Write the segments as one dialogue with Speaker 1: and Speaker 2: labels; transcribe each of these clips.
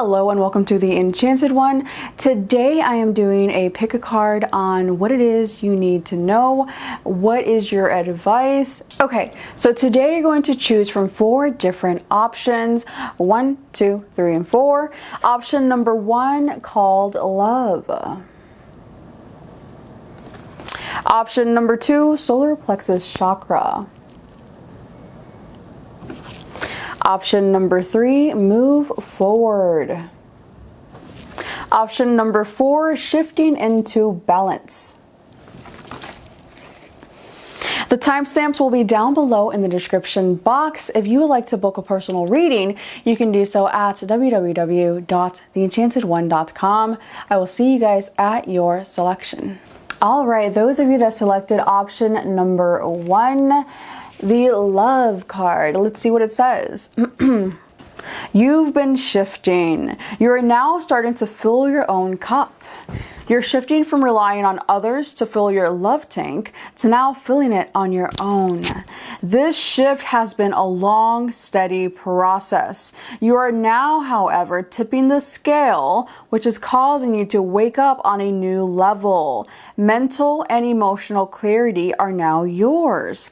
Speaker 1: Hello and welcome to the Enchanted One. Today I am doing a pick a card on what it is you need to know. What is your advice? Okay, so today you're going to choose from 4 different options. 1, 2, 3, and 4. Option number 1 called love. Option number 2, solar plexus chakra. Option number 3, move forward. Option number 4, shifting into balance. The timestamps will be down below in the description box. If you would like to book a personal reading, you can do so at www.theenchantedone.com. I will see you guys at your selection. All right, those of you that selected option number 1, the love card. Let's see what it says. You've been shifting. You're now starting to fill your own cup. You're shifting from relying on others to fill your love tank to now filling it on your own. This shift has been a long, steady process. You are now, however, tipping the scale, which is causing you to wake up on a new level. Mental and emotional clarity are now yours.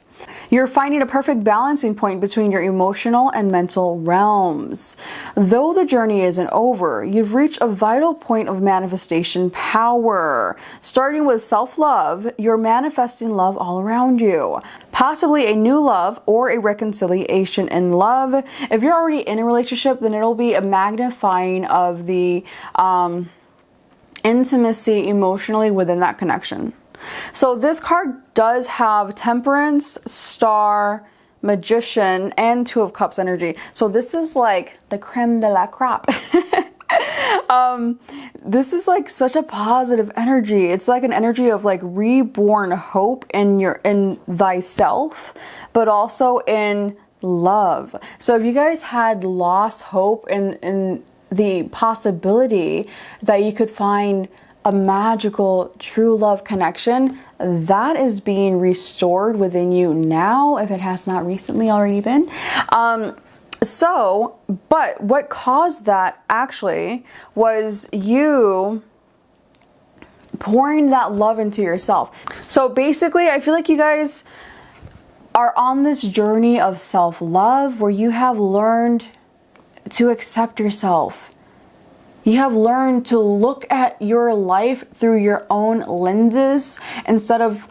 Speaker 1: You're finding a perfect balancing point between your emotional and mental realms. Though the journey isn't over, you've reached a vital point of manifestation power. Starting with self-love, you're manifesting love all around you. Possibly a new love or a reconciliation in love. If you're already in a relationship, then it'll be a magnifying of the intimacy emotionally within that connection. So this card does have Temperance, Star, Magician, and 2 of Cups energy. So this is like the creme de la crop. This is like such a positive energy. It's like an energy of like reborn hope in thyself, but also in love. So if you guys had lost hope in the possibility that you could find a magical true love connection, that is being restored within you now, if it has not recently already been. But what caused that actually was you pouring that love into yourself. So basically, I feel like you guys are on this journey of self-love where you have learned to accept yourself. You have learned to look at your life through your own lenses instead of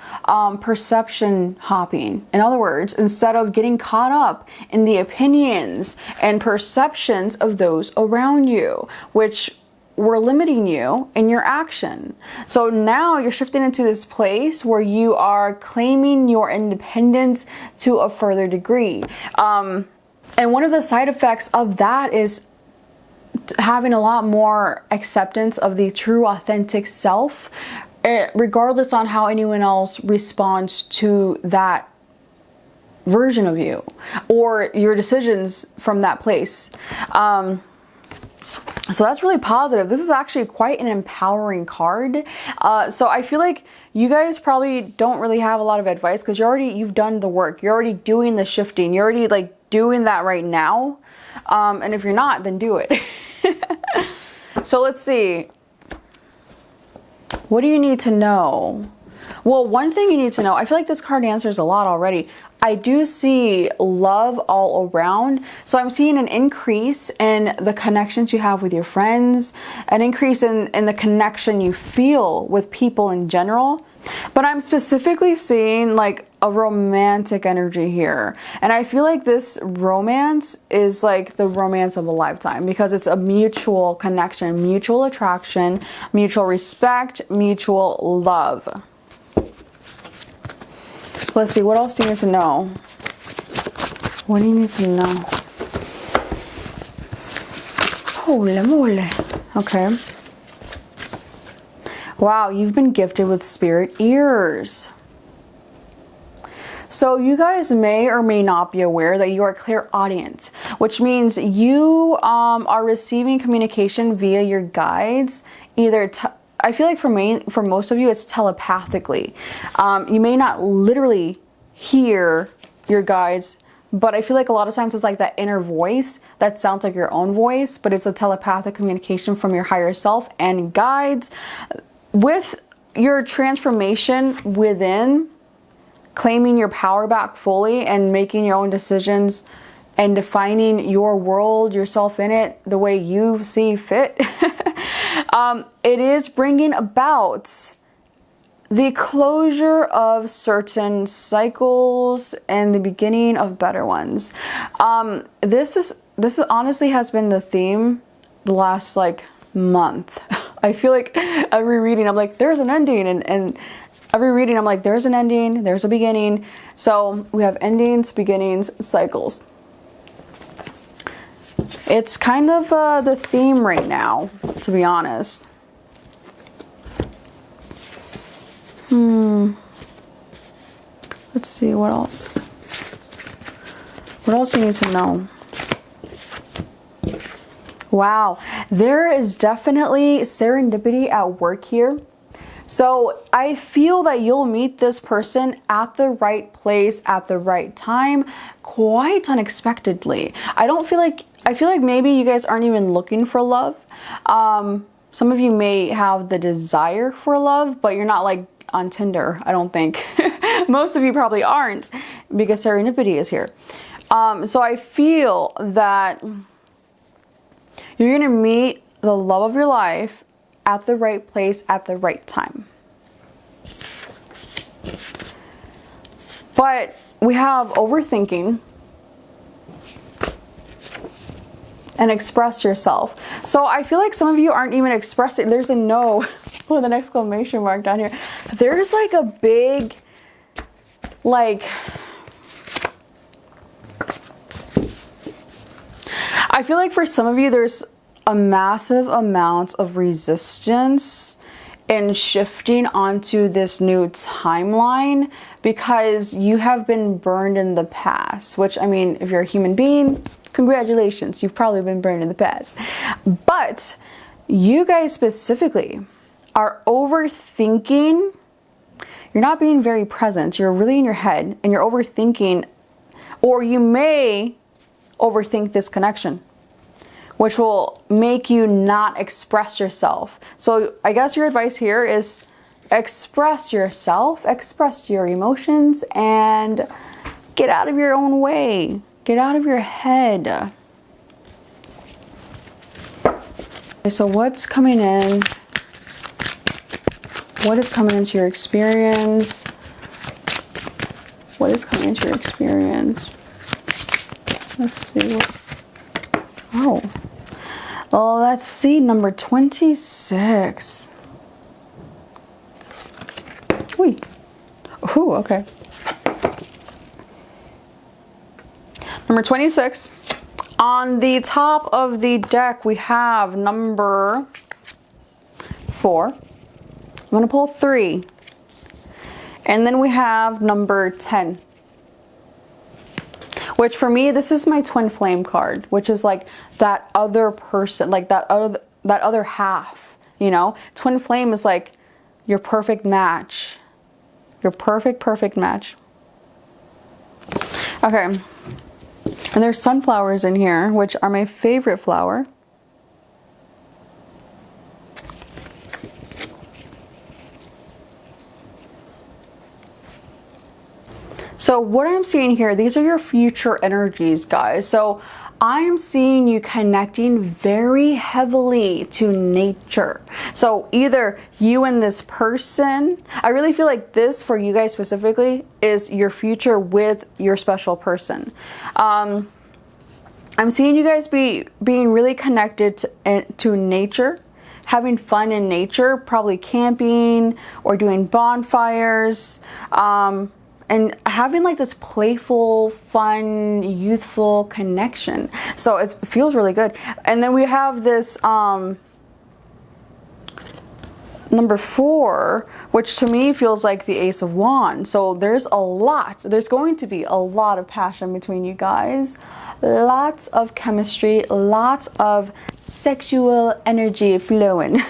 Speaker 1: perception hopping. In other words, instead of getting caught up in the opinions and perceptions of those around you, which were limiting you in your action. So now you're shifting into this place where you are claiming your independence to a further degree. And one of the side effects of that is having a lot more acceptance of the true authentic self, regardless on how anyone else responds to that version of you or your decisions from that place. So that's really positive. This is actually quite an empowering card. So I feel like you guys probably don't really have a lot of advice because you've done the work. You're already doing the shifting. You're already like doing that right now. And if you're not, then do it. So let's see. What do you need to know? Well, one thing you need to know, I feel like this card answers a lot already. I do see love all around. So I'm seeing an increase in the connections you have with your friends, an increase in the connection you feel with people in general. But I'm specifically seeing like a romantic energy here. And I feel like this romance is like the romance of a lifetime because it's a mutual connection, mutual attraction, mutual respect, mutual love. Let's see, what else do you need to know? What do you need to know? Holy moly. Okay. Wow, you've been gifted with spirit ears. So you guys may or may not be aware that you are clairaudient, which means you are receiving communication via your guides, either I feel like for most of you, it's telepathically. You may not literally hear your guides but I feel like a lot of times it's like that inner voice that sounds like your own voice, but it's a telepathic communication from your higher self and guides. With your transformation within, claiming your power back fully and making your own decisions and defining your world, yourself in it, the way you see fit, it is bringing about the closure of certain cycles and the beginning of better ones. This honestly has been the theme the last like month. I feel like every reading I'm like, there's an ending, and every reading I'm like, there's an ending, there's a beginning. So we have endings, beginnings, cycles. It's kind of the theme right now, to be honest. Let's see, what else? What else do you need to know? Wow, there is definitely serendipity at work here. So I feel that you'll meet this person at the right place at the right time, quite unexpectedly. I feel like maybe you guys aren't even looking for love. Some of you may have the desire for love, but you're not like on Tinder, I don't think. Most of you probably aren't, because serendipity is here. So I feel that you're gonna meet the love of your life at the right place at the right time. But we have overthinking and express yourself. So I feel like some of you aren't even expressing. There's a no with an exclamation mark down here. There's like a big, like, I feel like for some of you there's a massive amount of resistance in shifting onto this new timeline because you have been burned in the past, which, I mean, if you're a human being, congratulations, you've probably been burned in the past. But you guys specifically are overthinking. You're not being very present. You're really in your head and you're overthinking, or you may overthink this connection, which will make you not express yourself. So I guess your advice here is express yourself, express your emotions, and get out of your own way. Get out of your head. Okay, so what's coming in? What is coming into your experience? What is coming into your experience? Let's see. Oh. Well, let's see. Number 26. Wait. Ooh, okay. Number 26. On the top of the deck, we have number 4. I'm going to pull 3. And then we have number 10. Which for me, this is my twin flame card, which is like that other person, like that other half, you know? Twin flame is like your perfect match. Your perfect match. Okay. And there's sunflowers in here, which are my favorite flower. So what I'm seeing here, these are your future energies, guys. So I'm seeing you connecting very heavily to nature. So either you and this person, I really feel like this for you guys specifically is your future with your special person. I'm seeing you guys being really connected to nature, having fun in nature, probably camping or doing bonfires, and having like this playful, fun, youthful connection. So it feels really good. And then we have this number 4, which to me feels like the Ace of Wands. So there's going to be a lot of passion between you guys. Lots of chemistry, lots of sexual energy flowing.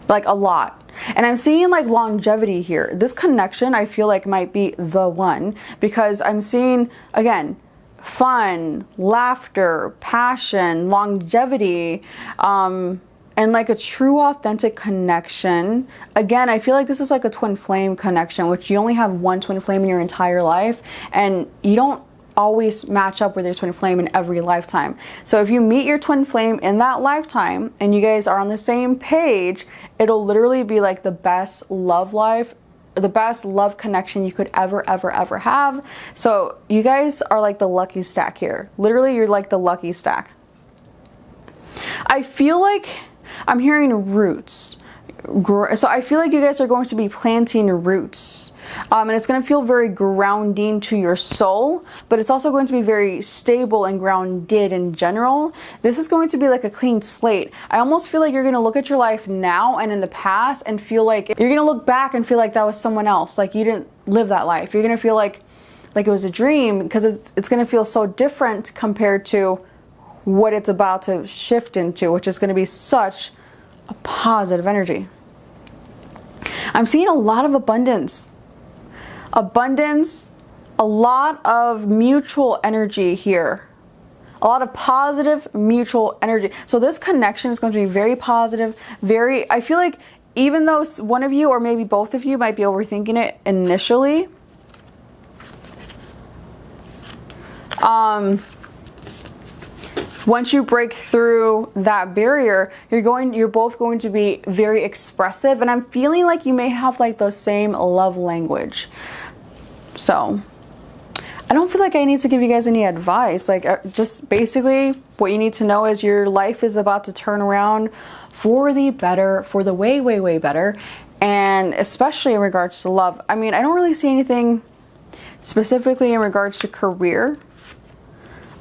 Speaker 1: Like a lot. And I'm seeing like longevity here. This connection I feel like might be the one, because I'm seeing, again, fun, laughter, passion, longevity, and like a true authentic connection. Again, I feel like this is like a twin flame connection, which you only have one twin flame in your entire life, and you don't always match up with your twin flame in every lifetime. So if you meet your twin flame in that lifetime and you guys are on the same page, it'll literally be like the best love life, the best love connection you could ever have. So you guys are like the lucky stack here. Literally, you're like the lucky stack. I feel like I'm hearing roots. So I feel like you guys are going to be planting roots. And it's going to feel very grounding to your soul, but it's also going to be very stable and grounded in general. This is going to be like a clean slate. I almost feel like you're going to look at your life now and in the past and feel like you're going to look back and feel like that was someone else. Like you didn't live that life. You're going to feel like it was a dream, because it's going to feel so different compared to what it's about to shift into, which is going to be such a positive energy. I'm seeing a lot of abundance, a lot of mutual energy here, a lot of positive mutual energy. So this connection is going to be very positive, I feel like, even though one of you or maybe both of you might be overthinking it initially, once you break through that barrier, you're both going to be very expressive, and I'm feeling like you may have like the same love language. So I don't feel like I need to give you guys any advice. Like, just basically what you need to know is your life is about to turn around for the better, for the way better, and especially in regards to love. I mean, I don't really see anything specifically in regards to career,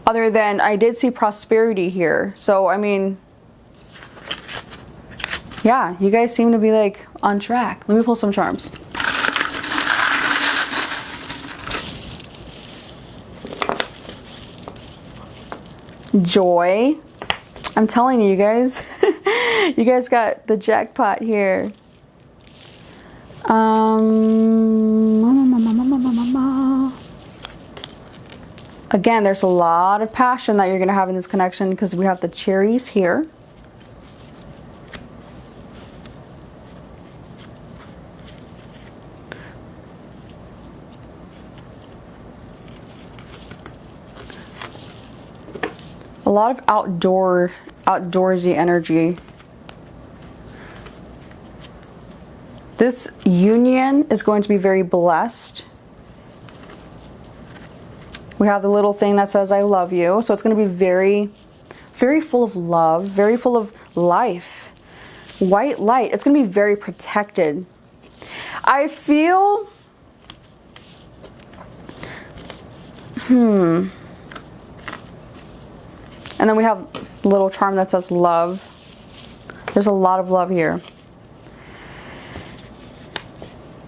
Speaker 1: other than I did see prosperity here. So, I mean, yeah, you guys seem to be like on track. Let me pull some charms. Joy. I'm telling you guys, you guys got the jackpot here. Again, there's a lot of passion that you're going to have in this connection, because we have the cherries here. A lot of outdoorsy energy. This union is going to be very blessed. We have the little thing that says I love you. So it's going to be very, very full of love, very full of life. White light. It's going to be very protected. I feel... And then we have a little charm that says love. There's a lot of love here.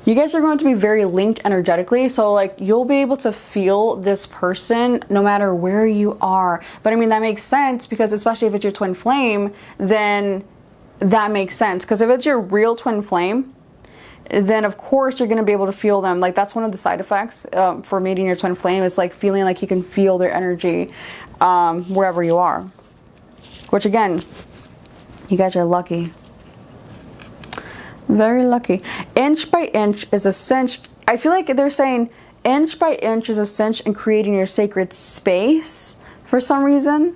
Speaker 1: You guys are going to be very linked energetically, so like you'll be able to feel this person no matter where you are. But I mean, that makes sense, because especially if it's your twin flame, then that makes sense. Because if it's your real twin flame, then of course you're going to be able to feel them. Like, that's one of the side effects for meeting your twin flame, is like feeling like you can feel their energy wherever you are. Which again, you guys are lucky. Very lucky. Inch by inch is a cinch. I feel like they're saying inch by inch is a cinch in creating your sacred space for some reason.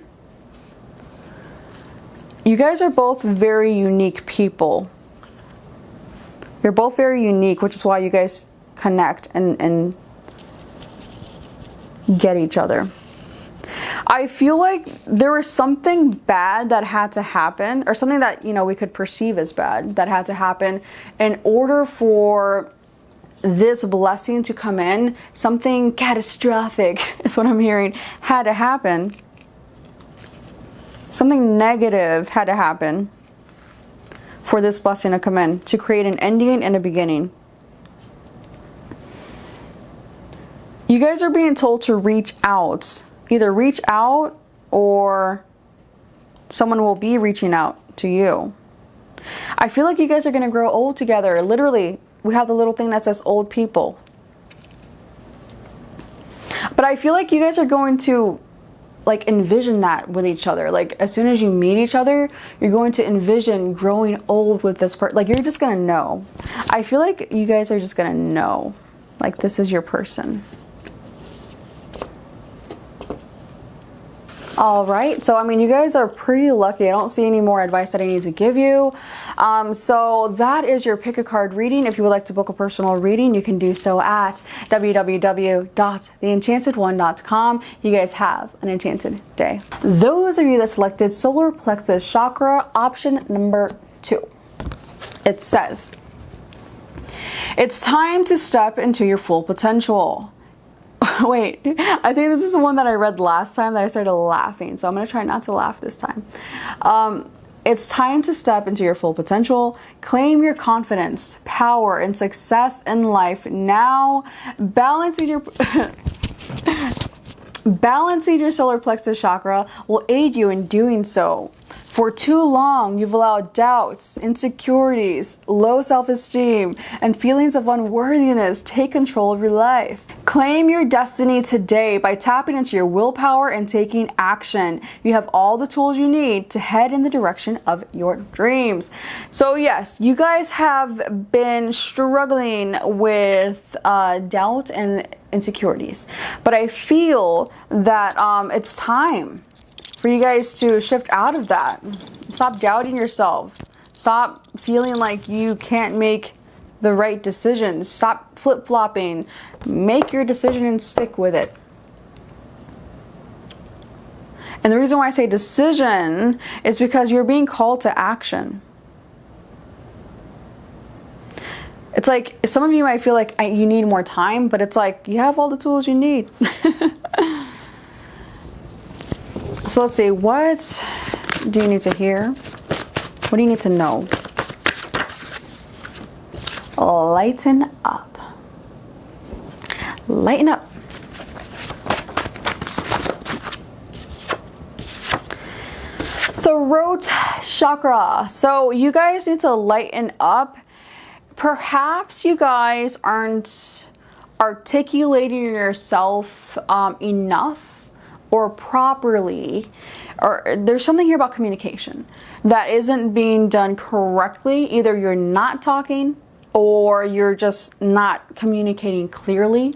Speaker 1: You guys are both very unique people. You're both very unique, which is why you guys connect and get each other. I feel like there was something bad that had to happen, or something that, you know, we could perceive as bad that had to happen in order for this blessing to come in. Something catastrophic is what I'm hearing had to happen. Something negative had to happen for this blessing to come in, to create an ending and a beginning. You guys are being told to reach out. Either reach out, or someone will be reaching out to you. I feel like you guys are going to grow old together. Literally, we have the little thing that says old people. But I feel like you guys are going to like envision that with each other. Like as soon as you meet each other, you're going to envision growing old with this person. Like you're just going to know. I feel like you guys are just going to know. Like this is your person. All right, so I mean, you guys are pretty lucky. I don't see any more advice that I need to give you. So that is your pick a card reading. If you would like to book a personal reading, you can do so at www.theenchantedone.com. You guys have an enchanted day. Those of you that selected solar plexus chakra, option number 2, it says, it's time to step into your full potential. Wait, I think this is the one that I read last time that I started laughing, so I'm going to try not to laugh this time. It's time to step into your full potential, claim your confidence, power, and success in life now. Balancing your solar plexus chakra will aid you in doing so. For too long, you've allowed doubts, insecurities, low self-esteem, and feelings of unworthiness take control of your life. Claim your destiny today by tapping into your willpower and taking action. You have all the tools you need to head in the direction of your dreams. So yes, you guys have been struggling with doubt and insecurities, but I feel that it's time for you guys to shift out of that. Stop doubting yourself. Stop feeling like you can't make the right decisions. Stop flip-flopping. Make your decision and stick with it. And the reason why I say decision is because you're being called to action. It's like, some of you might feel like you need more time, but it's like, you have all the tools you need. So let's see, what do you need to hear? What do you need to know? Lighten up. Lighten up. Throat chakra. So you guys need to lighten up. Perhaps you guys aren't articulating yourself enough or properly, or there's something here about communication that isn't being done correctly. Either you're not talking or you're just not communicating clearly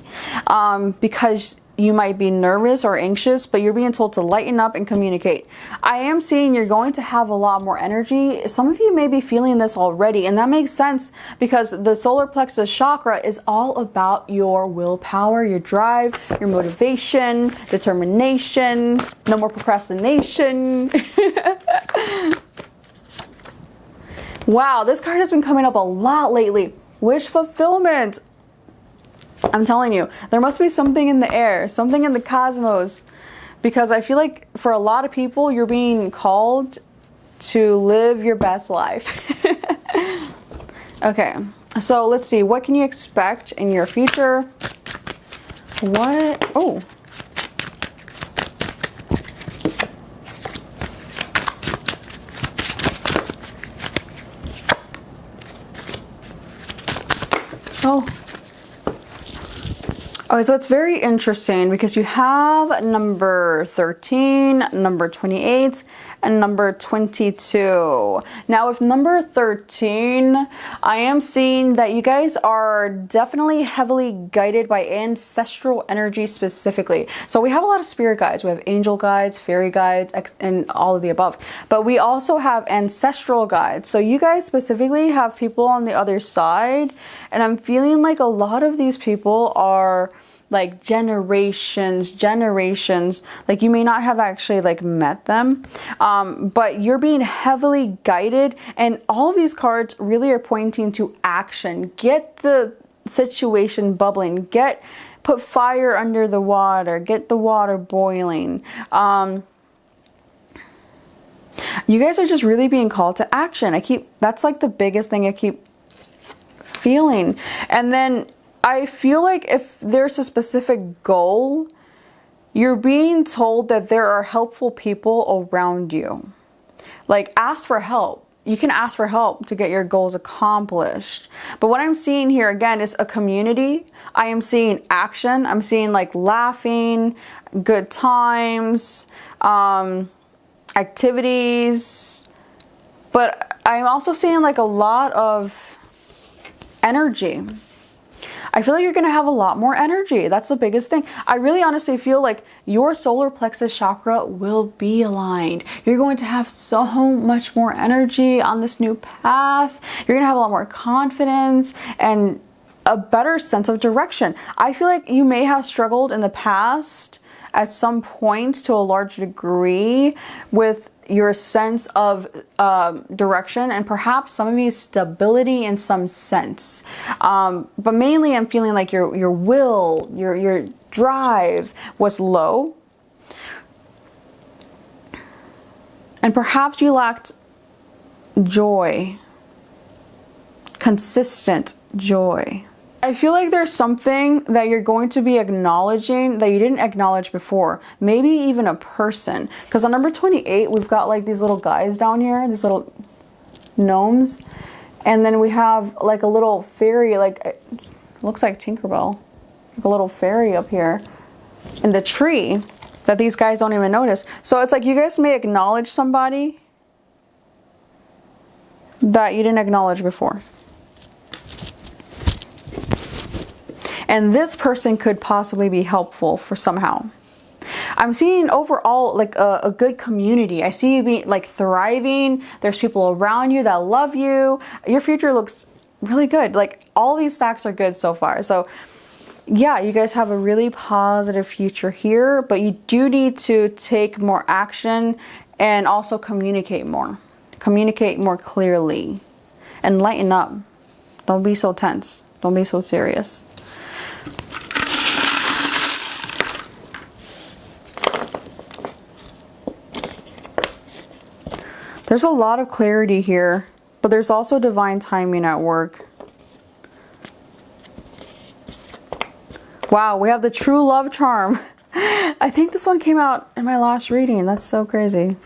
Speaker 1: because you might be nervous or anxious, but you're being told to lighten up and communicate. I am seeing you're going to have a lot more energy. Some of you may be feeling this already, and that makes sense because the solar plexus chakra is all about your willpower, your drive, your motivation, determination, no more procrastination. Wow, this card has been coming up a lot lately. Wish fulfillment. I'm telling you, there must be something in the air, something in the cosmos, because I feel like for a lot of people, you're being called to live your best life. Okay, so let's see, what can you expect in your future? What? Oh. Oh. Okay, so it's very interesting because you have number 13, number 28, and number 22. Now with number 13, I am seeing that you guys are definitely heavily guided by ancestral energy specifically. So we have a lot of spirit guides. We have angel guides, fairy guides, and all of the above. But we also have ancestral guides. So you guys specifically have people on the other side. And I'm feeling like a lot of these people are like generations, like you may not have actually like met them, but you're being heavily guided, and all of these cards really are pointing to action. Get the situation bubbling, put fire under the water, get the water boiling. You guys are just really being called to action. That's like the biggest thing I keep feeling. And then I feel like if there's a specific goal, you're being told that there are helpful people around you. Like, ask for help. you can ask for help to get your goals accomplished. But what I'm seeing here again is a community. I am seeing action. I'm seeing like laughing, good times, activities. But I'm also seeing like a lot of energy. I feel like you're going to have a lot more energy. That's the biggest thing. I really honestly feel like your solar plexus chakra will be aligned. You're going to have so much more energy on this new path. You're going to have a lot more confidence and a better sense of direction. I feel like you may have struggled in the past at some point to a large degree with your sense of direction, and perhaps some of you stability in some sense. But mainly I'm feeling like your will, your drive was low. And perhaps you lacked joy, consistent joy. I feel like there's something that you're going to be acknowledging that you didn't acknowledge before. Maybe even a person. Because on number 28, we've got like these little guys down here, these little gnomes. And then we have like a little fairy, like it looks like Tinkerbell. Like a little fairy up here in the tree that these guys don't even notice. So it's like you guys may acknowledge somebody that you didn't acknowledge before. And this person could possibly be helpful for somehow. I'm seeing overall like a good community. I see you being like thriving. There's people around you that love you. Your future looks really good. Like all these stacks are good so far. So yeah, you guys have a really positive future here, but you do need to take more action and also communicate more. Communicate more clearly and lighten up. Don't be so tense. Don't be so serious. There's a lot of clarity here, but there's also divine timing at work. Wow, we have the true love charm. I think this one came out in my last reading. That's so crazy.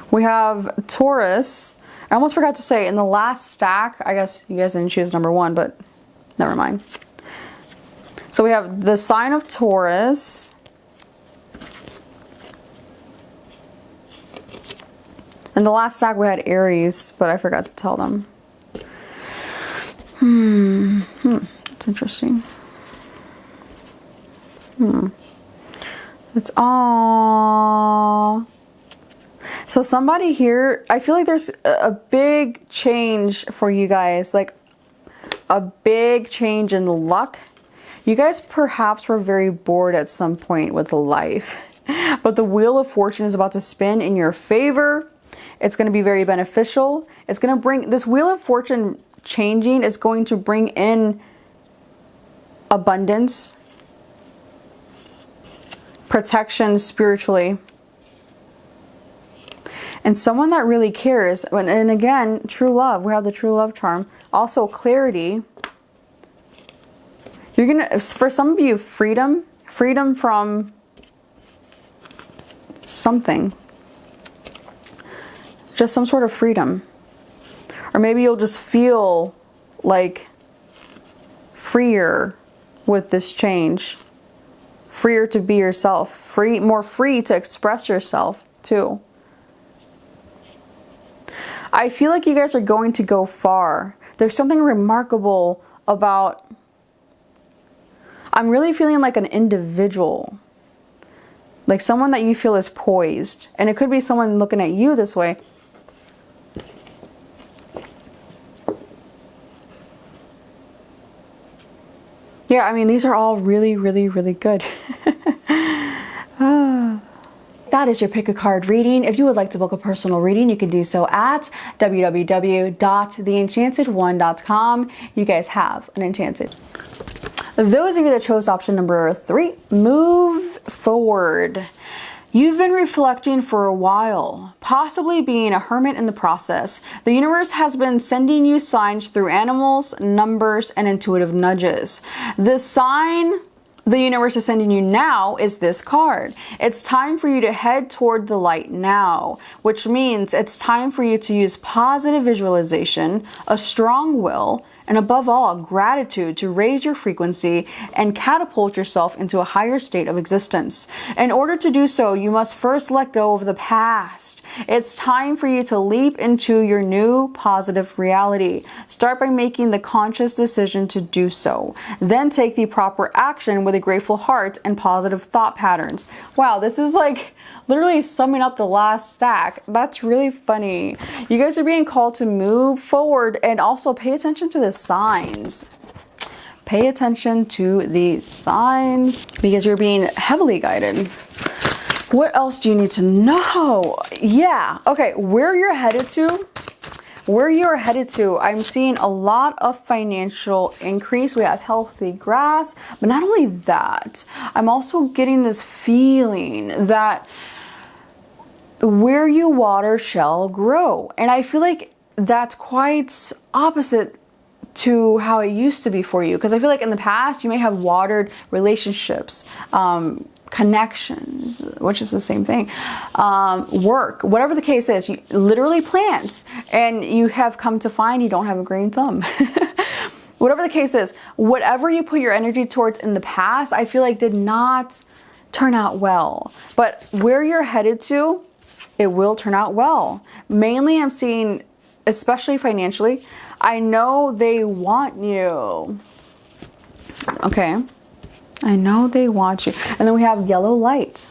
Speaker 1: We have Taurus. I almost forgot to say in the last stack, I guess you guys didn't choose number 1, but never mind. So we have the sign of Taurus. In the last stack we had Aries, but I forgot to tell them. That's interesting. It's so somebody here, I feel like there's a big change for you guys, like a big change in luck. You guys perhaps were very bored at some point with life, but the Wheel of Fortune is about to spin in your favor. It's going to be very beneficial. It's going to bring, this Wheel of Fortune changing is going to bring in abundance, protection spiritually, and someone that really cares. And again, true love. We have the true love charm. Also clarity. You're going to, for some of you, freedom from something. Just some sort of freedom. Or maybe you'll just feel like freer with this change. Freer to be yourself. More free to express yourself too. I feel like you guys are going to go far. There's something remarkable about, I'm really feeling like an individual. Like someone that you feel is poised. And it could be someone looking at you this way. Yeah, I mean, these are all really, really, really good. That is your pick a card reading. If you would like to book a personal reading, you can do so at www.theenchantedone.com. You guys have an enchanted. Those of you that chose option number 3, move forward. You've been reflecting for a while, possibly being a hermit in the process. The universe has been sending you signs through animals, numbers, and intuitive nudges. The sign the universe is sending you now is this card. It's time for you to head toward the light now, which means it's time for you to use positive visualization, a strong will, and above all, gratitude to raise your frequency and catapult yourself into a higher state of existence. In order to do so, you must first let go of the past. It's time for you to leap into your new positive reality. Start by making the conscious decision to do so. Then take the proper action with a grateful heart and positive thought patterns. Wow, this is like literally summing up the last stack. That's really funny. You guys are being called to move forward, and also pay attention to the signs. Pay attention to the signs because you're being heavily guided. What else do you need to know? Yeah, okay, where you're headed to. Where you're headed to, I'm seeing a lot of financial increase. We have healthy grass, but not only that, I'm also getting this feeling that where you water shall grow. And I feel like that's quite opposite to how it used to be for you. Because I feel like in the past, you may have watered relationships, connections, which is the same thing, work, whatever the case is, you literally plants, and you have come to find you don't have a green thumb. Whatever the case is, whatever you put your energy towards in the past, I feel like did not turn out well. But where you're headed to, it will turn out well. Mainly I'm seeing, especially financially, I know they want you. Okay. I know they want you. And then we have yellow light.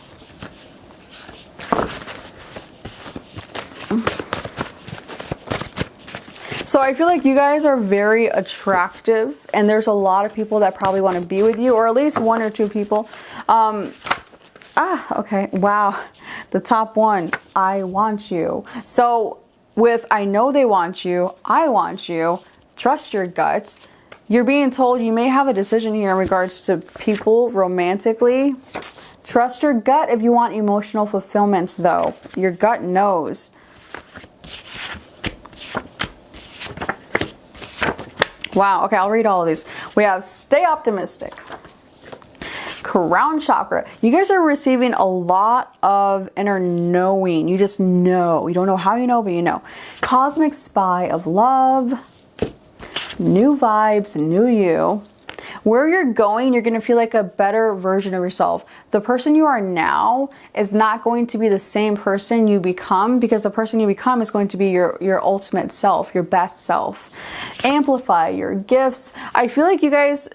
Speaker 1: So I feel like you guys are very attractive, and there's a lot of people that probably want to be with you, or at least one or two people. Okay. Wow. The top one, I want you. So with I know they want you, I want you, trust your gut. You're being told you may have a decision here in regards to people romantically. Trust your gut if you want emotional fulfillment, though. Your gut knows. Wow. Okay, I'll read all of these. We have stay optimistic. Crown chakra. You guys are receiving a lot of inner knowing. You just know. You don't know how you know, but you know. Cosmic spy of love. New vibes, new you. Where you're going, you're going to feel like a better version of yourself. The person you are now is not going to be the same person you become, because the person you become is going to be your ultimate self, your best self. Amplify your gifts. I feel like you guys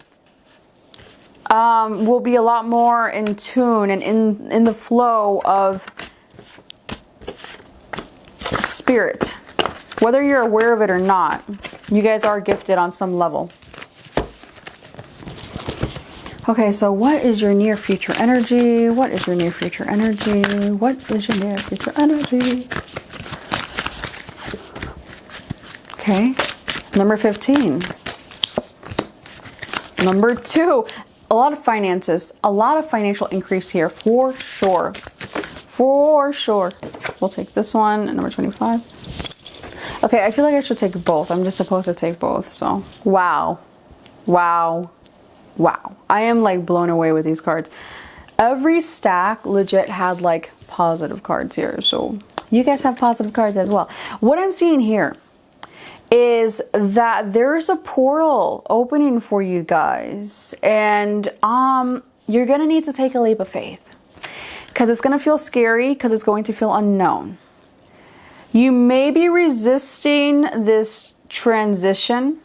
Speaker 1: will be a lot more in tune and in the flow of spirit. Whether you're aware of it or not, you guys are gifted on some level. Okay, so what is your near future energy? What is your near future energy? What is your near future energy? Okay, number 15. Number 2, a lot of finances, a lot of financial increase here for sure. For sure. We'll take this one, number 25. Okay, I feel like I should take both. I'm just supposed to take both, so. Wow. Wow. Wow. I am like blown away with these cards. Every stack legit had like positive cards here, so you guys have positive cards as well. What I'm seeing here is that there's a portal opening for you guys, and you're gonna need to take a leap of faith, because it's gonna feel scary, because it's going to feel unknown. You may be resisting this transition,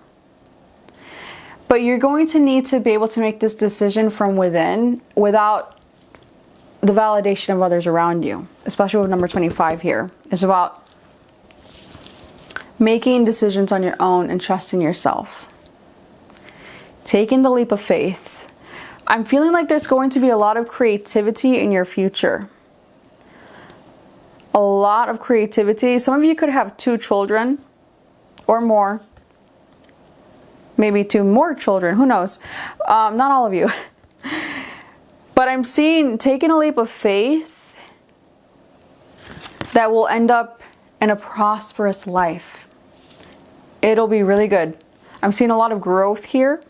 Speaker 1: but you're going to need to be able to make this decision from within without the validation of others around you, especially with number 25 here. It's about making decisions on your own and trusting yourself. Taking the leap of faith. I'm feeling like there's going to be a lot of creativity in your future. A lot of creativity. Some of you could have 2 children or more. Maybe 2 more children. Who knows? Not all of you. But I'm seeing taking a leap of faith that will end up in a prosperous life. It'll be really good. I'm seeing a lot of growth here.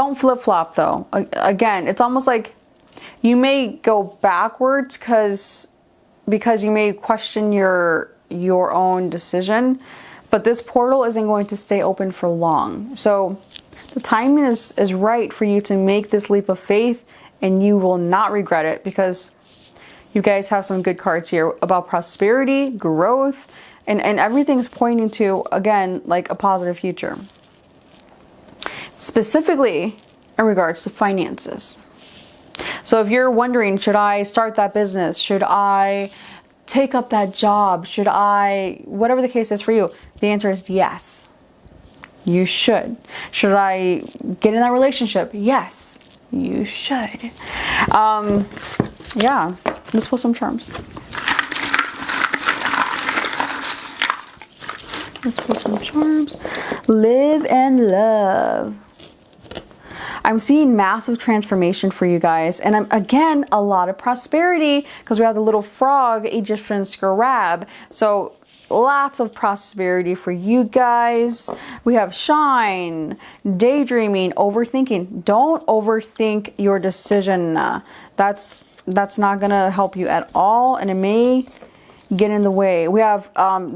Speaker 1: Don't flip-flop though. Again, it's almost like you may go backwards because you may question your own decision, but this portal isn't going to stay open for long. So the timing is right for you to make this leap of faith, and you will not regret it, because you guys have some good cards here about prosperity, growth, and everything's pointing to, again, like a positive future. Specifically in regards to finances. So if you're wondering, should I start that business? Should I take up that job? Should I, whatever the case is for you, the answer is yes. You should. Should I get in that relationship? Yes, you should. Yeah, let's pull some charms. Let's pull some charms. Live and love. I'm seeing massive transformation for you guys. And again, a lot of prosperity, because we have the little frog, Egyptian scarab. So lots of prosperity for you guys. We have shine, daydreaming, overthinking. Don't overthink your decision. That's not going to help you at all. And it may get in the way. We have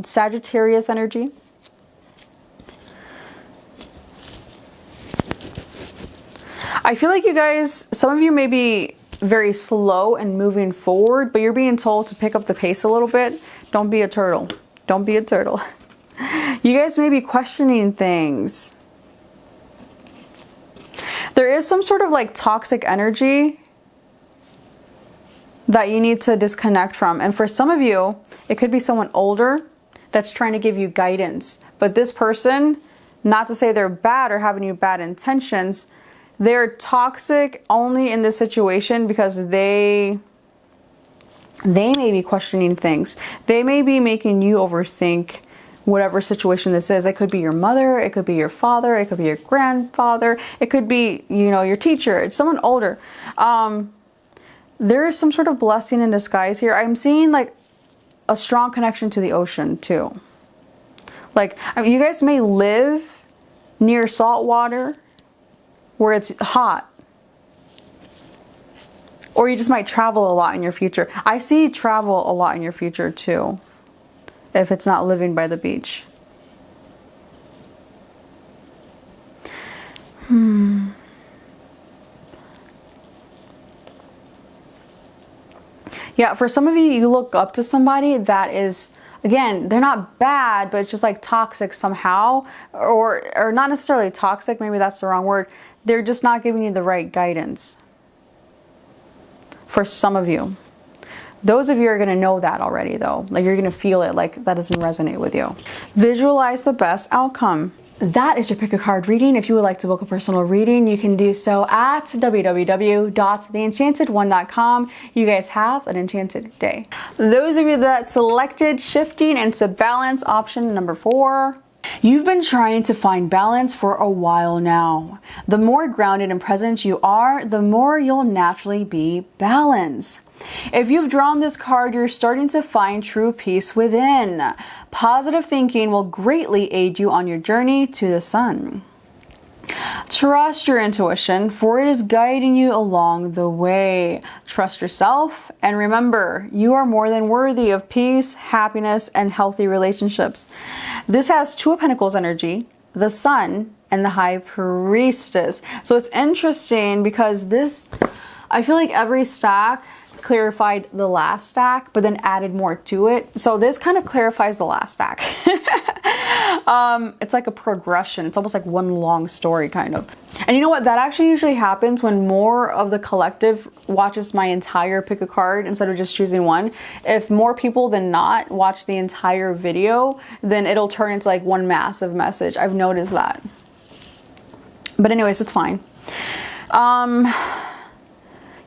Speaker 1: Sagittarius energy. I feel like you guys, some of you may be very slow in moving forward, but you're being told to pick up the pace a little bit. Don't be a turtle. Don't be a turtle. You guys may be questioning things. There is some sort of like toxic energy that you need to disconnect from. And for some of you, it could be someone older that's trying to give you guidance. But this person, not to say they're bad or having you bad intentions, they're toxic only in this situation because they may be questioning things. They may be making you overthink whatever situation this is. It could be your mother, it could be your father, it could be your grandfather, it could be, you know, your teacher. It's someone older. There is some sort of blessing in disguise here. I'm seeing like a strong connection to the ocean too. Like, I mean, you guys may live near salt water where it's hot. Or you just might travel a lot in your future. I see travel a lot in your future too, if it's not living by the beach. Yeah, for some of you, you look up to somebody that is, again, they're not bad, but it's just like toxic somehow. Or not necessarily toxic, maybe that's the wrong word. They're just not giving you the right guidance. For some of you. Those of you are going to know that already though. Like, you're going to feel it, like that doesn't resonate with you. Visualize the best outcome. That is your pick a card reading. If you would like to book a personal reading, you can do so at www.theenchantedone.com. You guys have an enchanted day. Those of you that selected shifting into balance, option number 4. You've been trying to find balance for a while now. The more grounded and present you are, the more you'll naturally be balanced. If you've drawn this card, you're starting to find true peace within. Positive thinking will greatly aid you on your journey to the sun. Trust your intuition, for it is guiding you along the way. Trust yourself, and remember, you are more than worthy of peace, happiness, and healthy relationships. This has Two of Pentacles energy, the Sun, and the High Priestess. So it's interesting because this, I feel like every stack clarified the last stack, but then added more to it. So this kind of clarifies the last stack. It's like a progression. It's almost like one long story kind of. And you know what? That actually usually happens when more of the collective watches my entire pick a card instead of just choosing one. If more people than not watch the entire video, then it'll turn into like one massive message. I've noticed that. But anyways, it's fine.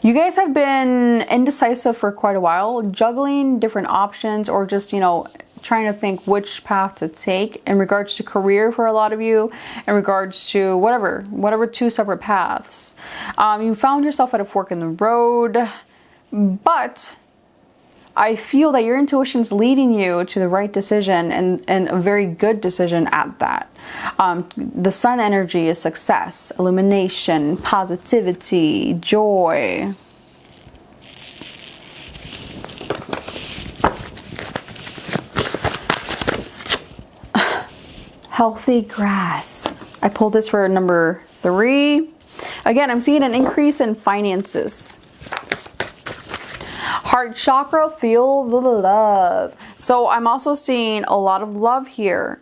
Speaker 1: You guys have been indecisive for quite a while, juggling different options, or just, you know, trying to think which path to take in regards to career for a lot of you, in regards to whatever two separate paths. You found yourself at a fork in the road, but I feel that your intuition's leading you to the right decision, and a very good decision at that. The sun energy is success, illumination, positivity, joy. Healthy grass. I pulled this for number 3. Again, I'm seeing an increase in finances. Heart chakra, feel the love. So I'm also seeing a lot of love here.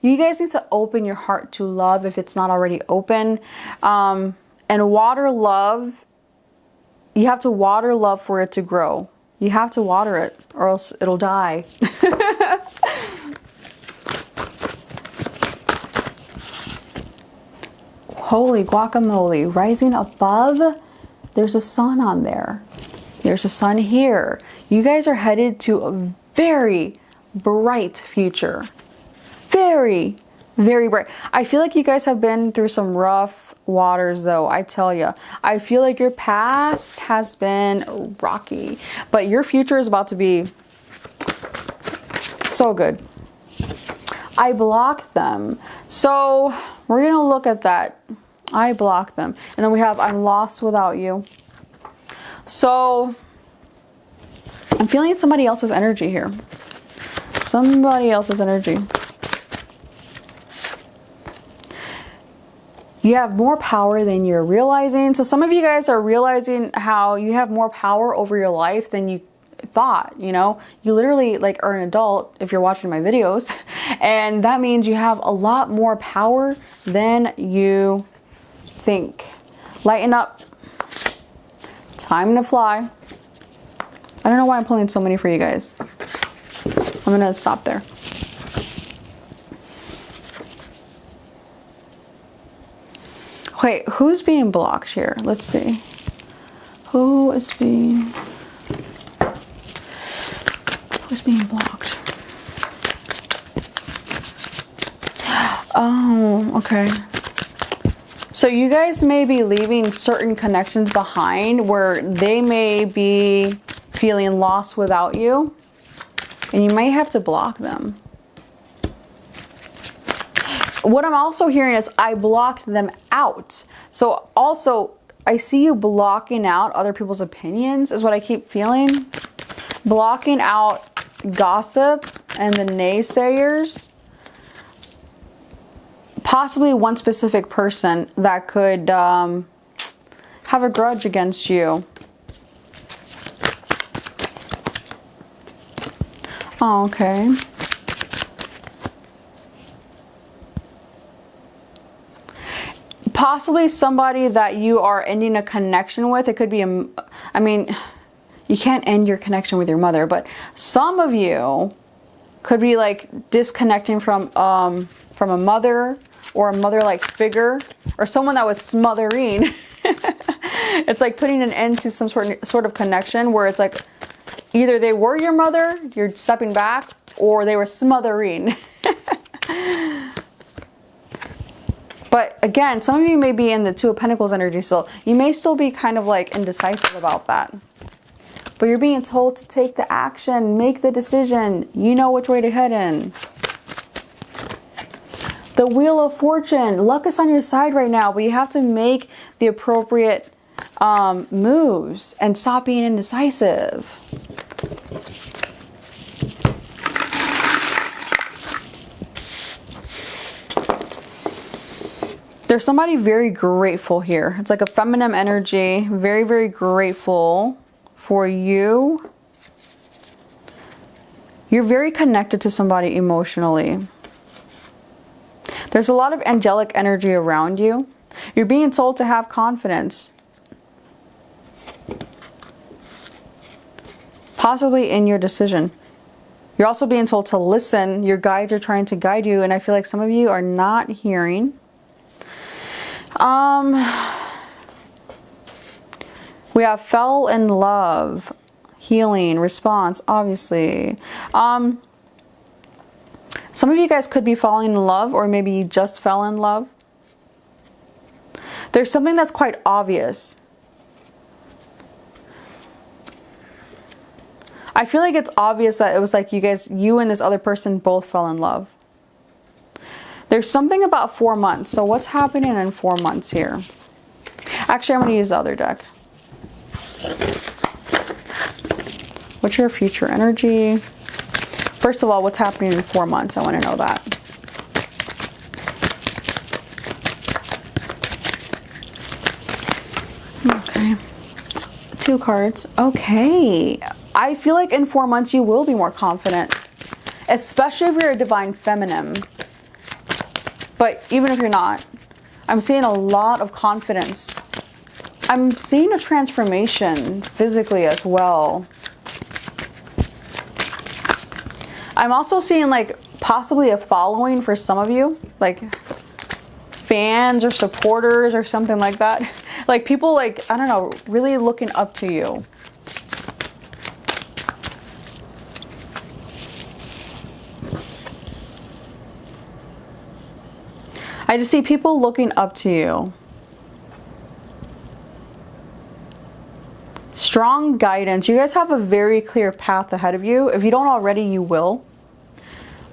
Speaker 1: You guys need to open your heart to love if it's not already open. And water love, you have to water love for it to grow. You have to water it or else it'll die. Holy guacamole, rising above, there's a sun on there. There's a sun here. You guys are headed to a very bright future. Very, very bright. I feel like you guys have been through some rough waters though, I tell you. I feel like your past has been rocky, but your future is about to be so good. I blocked them. So we're going to look at that. I blocked them. And then we have I'm lost without you. So I'm feeling somebody else's energy here. Somebody else's energy. You have more power than you're realizing. So some of you guys are realizing how you have more power over your life than you thought. You know, you literally like are an adult if you're watching my videos, and that means you have a lot more power than you think. Lighten up. Time to fly. I don't know why I'm pulling so many for you guys. I'm gonna stop there. Wait, who's being blocked here? Let's see. Who's being blocked? Oh, okay. So you guys may be leaving certain connections behind where they may be feeling lost without you, and you might have to block them. What I'm also hearing is I blocked them out. So also I see you blocking out other people's opinions is what I keep feeling. Blocking out gossip and the naysayers. Possibly one specific person that could have a grudge against you. Oh, okay. Possibly somebody that you are ending a connection with. It could be I mean, you can't end your connection with your mother, but some of you could be like disconnecting from a mother or a mother-like figure, or someone that was smothering. It's like putting an end to some sort of connection where it's like either they were your mother, you're stepping back, or they were smothering. But again, some of you may be in the Two of Pentacles energy, so you may still be kind of like indecisive about that. But you're being told to take the action, make the decision. You know which way to head in. The Wheel of Fortune. Luck is on your side right now, but you have to make the appropriate moves and stop being indecisive. There's somebody very grateful here. It's like a feminine energy. Very, very grateful for you. You're very connected to somebody emotionally. There's a lot of angelic energy around you. You're being told to have confidence. Possibly in your decision. You're also being told to listen. Your guides are trying to guide you, and I feel like some of you are not hearing. We have fell in love, healing, response, obviously. Some of you guys could be falling in love, or maybe you just fell in love. There's something that's quite obvious. I feel like it's obvious that it was like you and this other person both fell in love. There's something about 4 months. So what's happening in 4 months here? Actually, I'm going to use the other deck. What's your future energy? First of all, what's happening in 4 months? I want to know that. Okay. 2 cards. Okay. I feel like in 4 months you will be more confident. Especially if you're a divine feminine. But even if you're not, I'm seeing a lot of confidence. I'm seeing a transformation physically as well. I'm also seeing like possibly a following for some of you, like fans or supporters or something like that. Like people like, I don't know, really looking up to you. I just see people looking up to you. Strong guidance. You guys have a very clear path ahead of you. If you don't already, you will.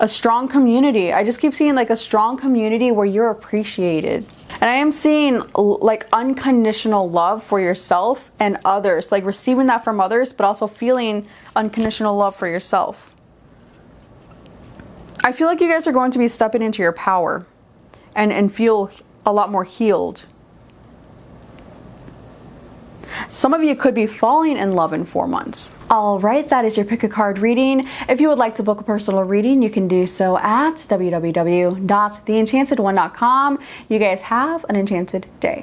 Speaker 1: A strong community. I just keep seeing like a strong community where you're appreciated. And I am seeing like unconditional love for yourself and others. Like receiving that from others, but also feeling unconditional love for yourself. I feel like you guys are going to be stepping into your power and feel a lot more healed. Some of you could be falling in love in 4 months. All right, that is your pick a card reading. If you would like to book a personal reading, you can do so at www.theenchantedone.com. You guys have an enchanted day.